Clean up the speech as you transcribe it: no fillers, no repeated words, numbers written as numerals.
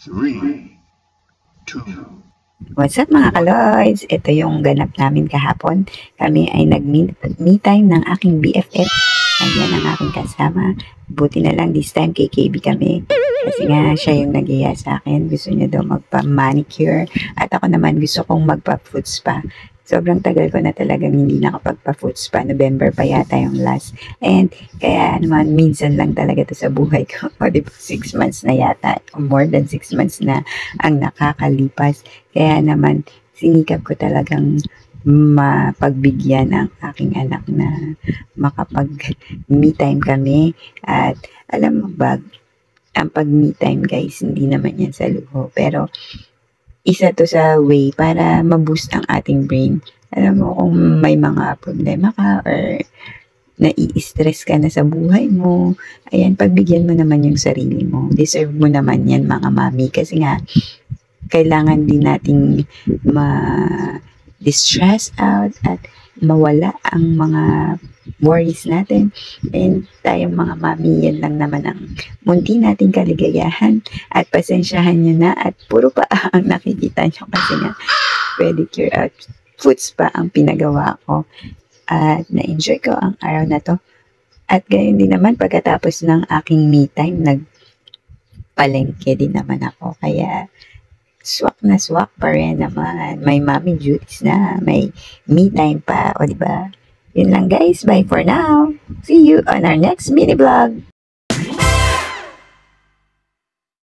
3, 2. What's up mga kaloids? Ito yung ganap namin kahapon. Kami ay nag-me time ng aking BFF. Ayan ang aking kasama. Buti na lang this time kay KB kami. Kasi nga siya yung nag-iya sa akin. Gusto niya daw magpa-manicure. At ako naman gusto kong magpa-foot spa. Sobrang tagal ko na talagang hindi nakapagpa-foot spa. November pa yata yung last. And kaya naman minsan lang talaga to sa buhay ko. O di ba 6 months na yata. More than 6 months na ang nakakalipas. Kaya naman sinikap ko talagang mapagbigyan ng aking anak na makapag-me time kami. At alam mo ba, ang pag-me time guys, hindi naman yan sa luho. Pero isa to sa way para ma-boost ang ating brain. Alam mo, kung may mga problema ka or nai-stress ka na sa buhay mo, ayan, pagbigyan mo naman yung sarili mo. Deserve mo naman yan mga mami. Kasi nga, kailangan din nating ma-distress out at mawala ang mga worries natin. And tayong mga mami, yan lang naman ang munti nating kaligayahan. At pasensyahan nyo na at puro pa ang nakikita nyo kasi nga pedicure at foot spa ang pinagawa ko. At na-enjoy ko ang araw na to. At gayon din naman pagkatapos ng aking me time, nagpalengke din naman ako. Kaya swak na swak pa rin naman. May mommy duties na, may me time pa. O diba? Yun lang guys. Bye for now. See you on our next mini vlog.